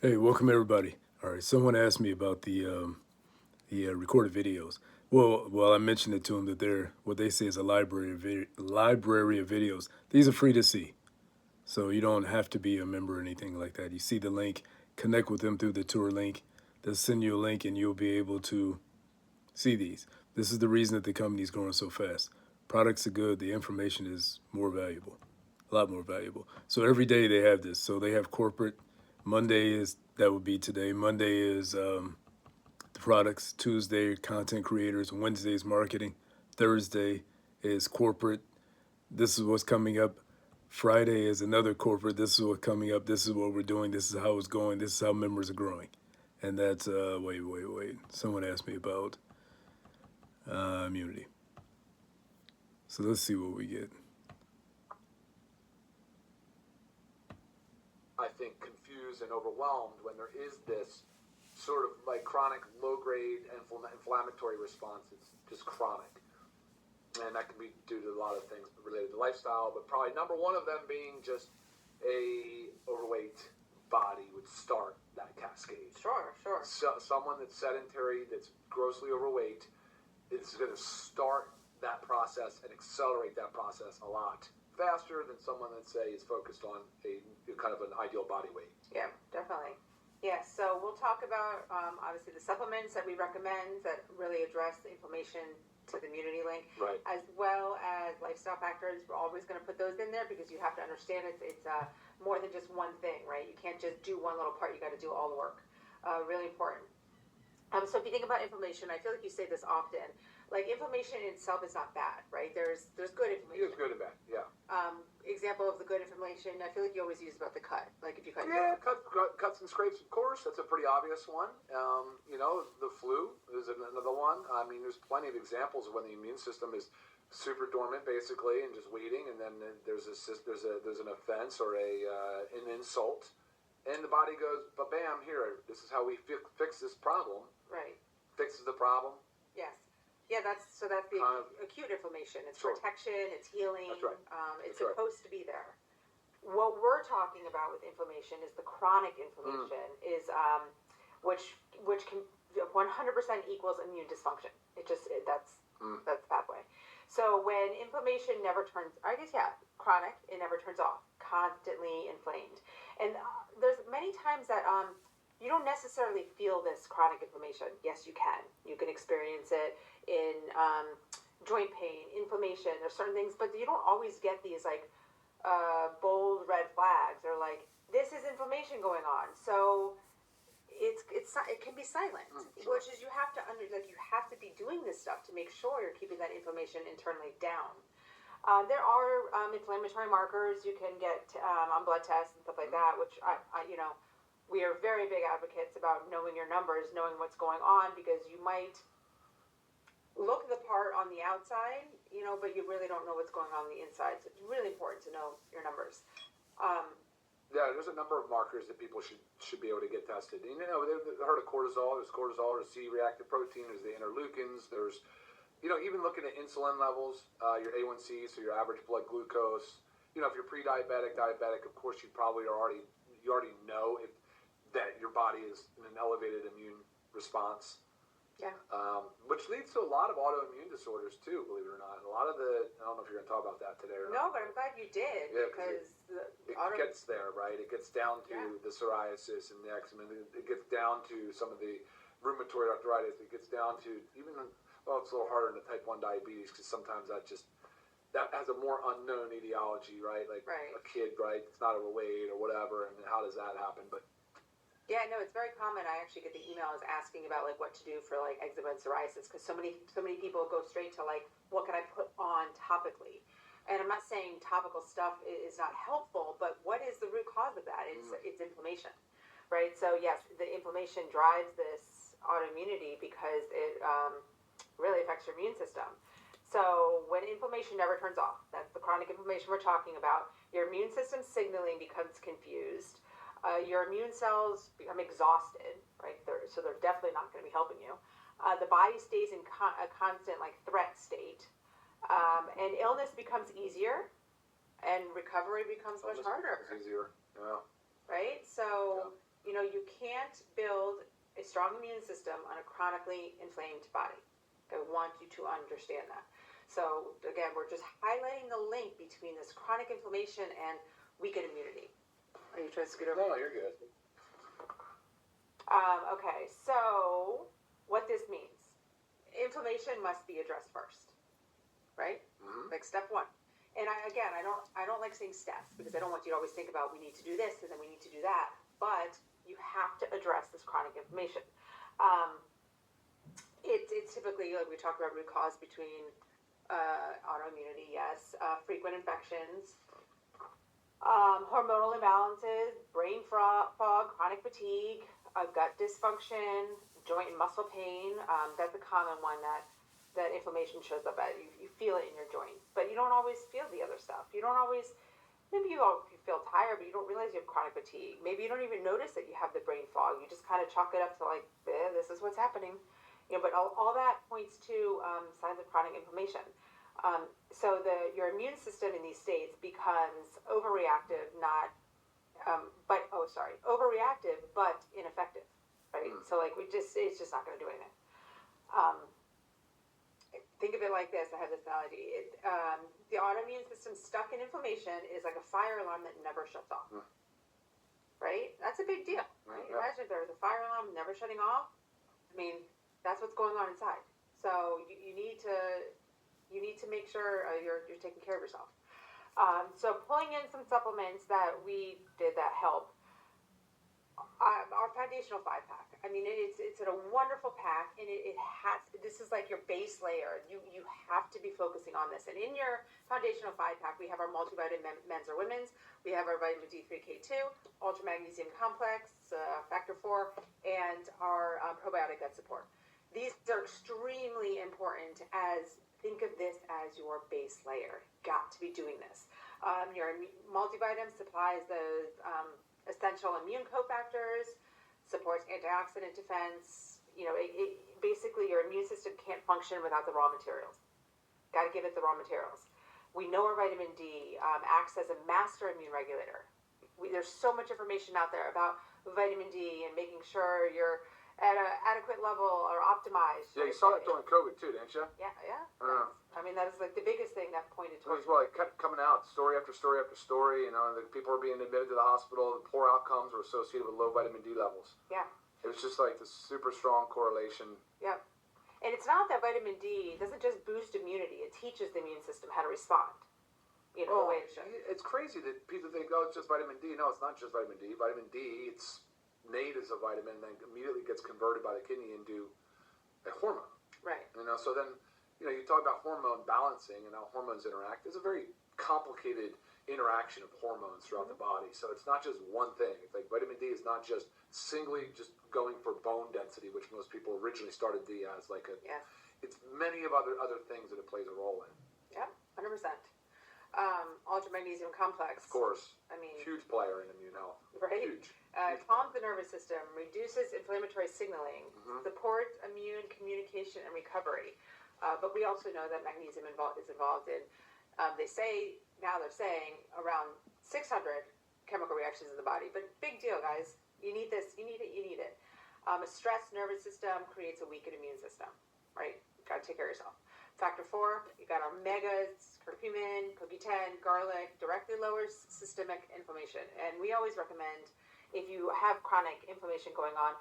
Hey, welcome everybody. All right, someone asked me about the recorded videos. Well, I mentioned it to them that they're what they say is a library of videos. These are free to see, so you don't have to be a member or anything like that. You see the link, connect with them through the tour link. They'll send you a link, and you'll be able to see these. This is the reason that the company's growing so fast. Products are good. The information is more valuable, a lot more valuable. So every day they have this. So they have corporate. Monday is that would be today. Monday is the products. Tuesday content creators. Wednesday is marketing. Thursday is corporate. This is what's coming up. Friday is another corporate. This is what's coming up. This is what we're doing. This is how it's going. This is how members are growing. And that's wait. Someone asked me about immunity. So let's see what we get. I think confused and overwhelmed when there is this sort of like chronic low-grade inflammatory response. It's just chronic, and that can be due to a lot of things related to lifestyle, but probably number one of them being just a overweight body would start that cascade. Sure. So someone that's sedentary, that's grossly overweight, is going to start that process and accelerate that process a lot faster than someone that, say, is focused on a kind of an ideal body weight. Yeah, definitely. Yeah, so we'll talk about obviously the supplements that we recommend that really address the inflammation to the immunity link, Right. as well as lifestyle factors. We're always going to put those in there because you have to understand it's more than just one thing, right? You can't just do one little part. You got to do all the work. Really important. So if you think about inflammation, I feel like you say this often. Like inflammation in itself is not bad, right? There's good inflammation. It's good and bad, yeah. Example of the good inflammation, I feel like you always use about the cut. Like if you cut. Yeah, cuts and scrapes, of course. That's a pretty obvious one. The flu is another one. I mean, there's plenty of examples of when the immune system is super dormant, basically, and just waiting, and then there's an offense or an insult, and the body goes, but bam, here, this is how we fix this problem. Right. Fixes the problem. Yes. Yeah, that's the acute inflammation. It's Sure. protection, it's healing. That's right. It's supposed to be there. What we're talking about with inflammation is the chronic inflammation, is which can 100% equals immune dysfunction. That's the pathway. So when inflammation never turns, chronic, it never turns off, constantly inflamed, and there's many times that you don't necessarily feel this chronic inflammation. Yes, you can. You can experience it in joint pain, inflammation. There's certain things, but you don't always get these like bold red flags or like this is inflammation going on. So it can be silent, Sure. which is you have to be doing this stuff to make sure you're keeping that inflammation internally down. There are inflammatory markers you can get on blood tests and stuff like that, which we are very big advocates about knowing your numbers, knowing what's going on, because you might look the part on the outside, but you really don't know what's going on the inside. So it's really important to know your numbers. Yeah, there's a number of markers that people should be able to get tested. They've heard of cortisol. There's cortisol, there's C-reactive protein, there's the interleukins, there's, even looking at insulin levels, your A1C, so your average blood glucose. If you're pre-diabetic, diabetic, of course you already know that your body is in an elevated immune response. Yeah. Which leads to a lot of autoimmune disorders too, believe it or not. A lot of I don't know if you're going to talk about that today or No, not. but I'm glad you did, Yeah, because it gets there, right? It gets down to the psoriasis and the eczema. It gets down to some of the rheumatoid arthritis. It gets down to it's a little harder in the type 1 diabetes, because sometimes that has a more unknown etiology, right? Like a kid, right? It's not overweight or whatever, and how does that happen? But yeah, no, it's very common. I actually get the emails asking about like what to do for like eczema and psoriasis, because so many people go straight to like, what can I put on topically? And I'm not saying topical stuff is not helpful, but what is the root cause of that? It's inflammation, right? So yes, the inflammation drives this autoimmunity because it really affects your immune system. So when inflammation never turns off, that's the chronic inflammation we're talking about. Your immune system signaling becomes confused. Your immune cells become exhausted, right? So they're definitely not going to be helping you. The body stays in a constant like threat state, and illness becomes easier, and recovery becomes much harder. It's easier, yeah. Right? So you strong immune system on a chronically inflamed body. I want you to understand that. So again, we're just highlighting the link between this chronic inflammation and weakened immunity. Are you trying to scoot over? No, you're good. Okay, so what this means, inflammation must be addressed first, right? Mm-hmm. Like step one. And I don't like saying steps because I don't want you to always think about we need to do this and then we need to do that. But you have to address this chronic inflammation. It's typically, like we talked about, root cause between autoimmunity, yes, frequent infections, hormonal imbalances, brain fog, chronic fatigue, gut dysfunction, joint and muscle pain. That's a common one that inflammation shows up at. You feel it in your joints, but you don't always feel the other stuff. You don't always, maybe you feel tired, but you don't realize you have chronic fatigue. Maybe you don't even notice that you have the brain fog. You just kind of chalk it up to like, this is what's happening. But all that points to signs of chronic inflammation. So your immune system in these states becomes overreactive, overreactive, but ineffective, right? So like it's just not going to do anything. Think of it like this. I have this analogy. The autoimmune system stuck in inflammation is like a fire alarm that never shuts off, right? That's a big deal, right? Yeah. Imagine if there was a fire alarm never shutting off. I mean, that's what's going on inside. So you need to make sure you're taking care of yourself. So pulling in some supplements that we did that help. Our foundational 5-pack. I mean, it's a wonderful pack, and this is like your base layer. You have to be focusing on this. And in your foundational 5-pack, we have our multivitamin men's or women's. We have our vitamin D3, K2, ultra magnesium complex, factor 4, and our probiotic gut support. These are extremely important. Think of this as your base layer. Got to be doing this. Your multivitamin supplies those essential immune cofactors, supports antioxidant defense. Basically your immune system can't function without the raw materials. Got to give it the raw materials. We know our vitamin D acts as a master immune regulator. There's so much information out there about vitamin D and making sure you're at an adequate level or optimized. Yeah, you saw that during COVID too, didn't you? Yeah. I mean, that is like the biggest thing that pointed It was towards. well, it kept coming out, story after story after story. The people were being admitted to the hospital. The poor outcomes were associated with low vitamin D levels. Yeah. It was just like this super strong correlation. Yep. And it's not that vitamin D doesn't just boost immunity; it teaches the immune system how to respond. The way it should. It's crazy that people think, it's just vitamin D. No, it's not just vitamin D. Vitamin D, it's made as a vitamin, and then immediately gets converted by the kidney into a hormone. Right. So then, you talk about hormone balancing and how hormones interact. There's a very complicated interaction of hormones throughout the body. So it's not just one thing. It's like vitamin D is not just singly just going for bone density, which most people originally started D as. Yes. It's many of other things that it plays a role in. Yep. 100%. Ultra magnesium complex. Of course. I mean, huge player in immune health. Right. Huge. Calms the nervous system, reduces inflammatory signaling, supports immune communication and recovery. But we also know that magnesium is involved in, they're saying around 600 chemical reactions in the body. But big deal, guys. You need this. You need it. A stressed nervous system creates a weakened immune system, right? Got to take care of yourself. Factor 4, you got our megas, curcumin, CoQ10, garlic, directly lowers systemic inflammation. And we always recommend, if you have chronic inflammation going on,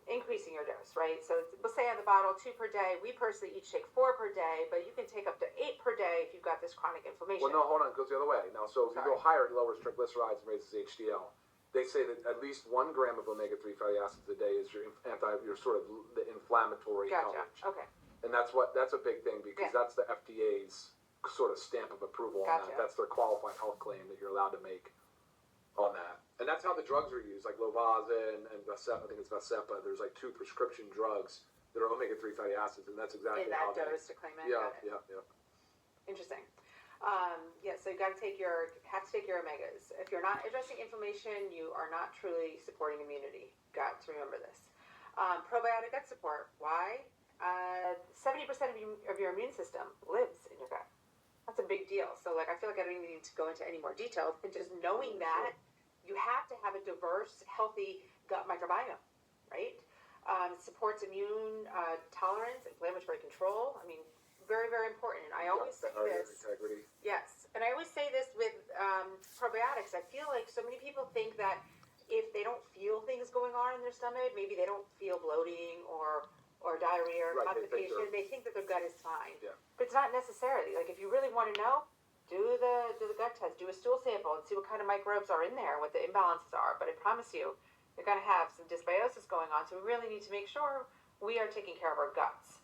increasing your dose, right? So we'll say on the bottle 2 per day. We personally each take 4 per day, but you can take up to 8 per day if you've got this chronic inflammation. Well, no, hold on. It goes the other way. Now, so if you go higher, it lowers triglycerides and raises HDL. They say that at least 1 gram of omega-3 fatty acids a day is your sort of the inflammatory Gotcha. coverage. Okay. And that's a big thing because that's the FDA's sort of stamp of approval on that. That's their qualified health claim that you're allowed to make on that. And that's how the drugs are used, like Lovazin and Vascepa. I think it's Vascepa. There's like 2 prescription drugs that are omega-3 fatty acids, and that's exactly in that dose to claim it. Yeah. Interesting. So you have to take your omegas. If you're not addressing inflammation, you are not truly supporting immunity. Got to remember this. Probiotic gut support. Why? 70% of your immune system lives in your gut. That's a big deal. So I feel like I don't even need to go into any more details. And just knowing that you have to have a diverse, healthy gut microbiome, right? Supports immune tolerance, inflammatory control. I mean, very, very important. And I always say this. Integrity. Yes, and I always say this with probiotics. I feel like so many people think that if they don't feel things going on in their stomach, maybe they don't feel bloating or diarrhea or Right, constipation, they think that their gut is fine. Yeah. But it's not necessarily. Like if you really want to know, do the gut test, do a stool sample, and see what kind of microbes are in there, what the imbalances are. But I promise you, you're going to have some dysbiosis going on. So we really need to make sure we are taking care of our guts.